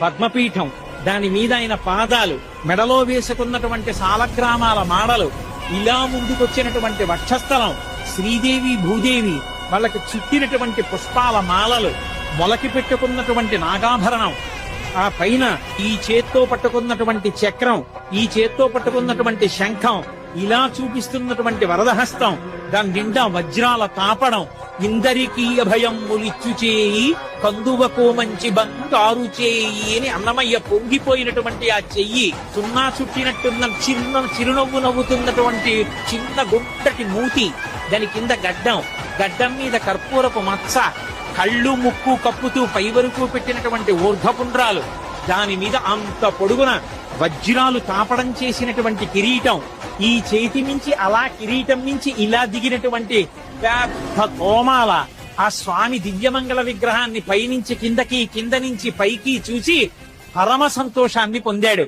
పద్మపీఠం, దాని మీద ఆయన పాదాలు, మెడలో వేసుకున్నటువంటి సాలగ్రామాల మాడలు, ఇలా ముందుకొచ్చినటువంటి వక్షస్థలం, శ్రీదేవి భూదేవి వాళ్ళకి చుట్టినటువంటి పుష్పాల మాలలు, మొలకి పెట్టుకున్నటువంటి నాగాభరణం, ఆ పైన ఈ చేత్తో పట్టుకున్నటువంటి చక్రం, ఈ చేత్తో పట్టుకున్నటువంటి శంఖం, ఇలా చూపిస్తున్నటువంటి వరదహస్తం, దాని నిండా వజ్రాల తాపడం, ఇందరికీ అభయం ములిచ్చు చేయి కందువకో మంచి బంగారు చేయి అని అన్నమయ్య పొంగిపోయినటువంటి ఆ చెయ్యి, సున్నా చుట్టినట్టున్న చిన్న చిరునవ్వు నవ్వుతున్నటువంటి చిన్న గుంటటి మూతి, దాని కింద గడ్డం మీద కర్పూరపు మచ్చ, కళ్ళు ముక్కు కప్పుతూ పై వరకు పెట్టినటువంటి ఊర్ధ్వపుండ్రాలు, దాని మీద అంత పొడుగున వజ్రాలు తాపడం చేసినటువంటి కిరీటం, ఈ చేతి నుంచి అలా కిరీటం నుంచి ఇలా దిగినటువంటి పెద్ద తోమాల, ఆ స్వామి దివ్యమంగళ విగ్రహాన్ని పైనుంచి కిందకి, కింద నుంచి పైకి చూసి పరమ సంతోషాన్ని పొందాడు.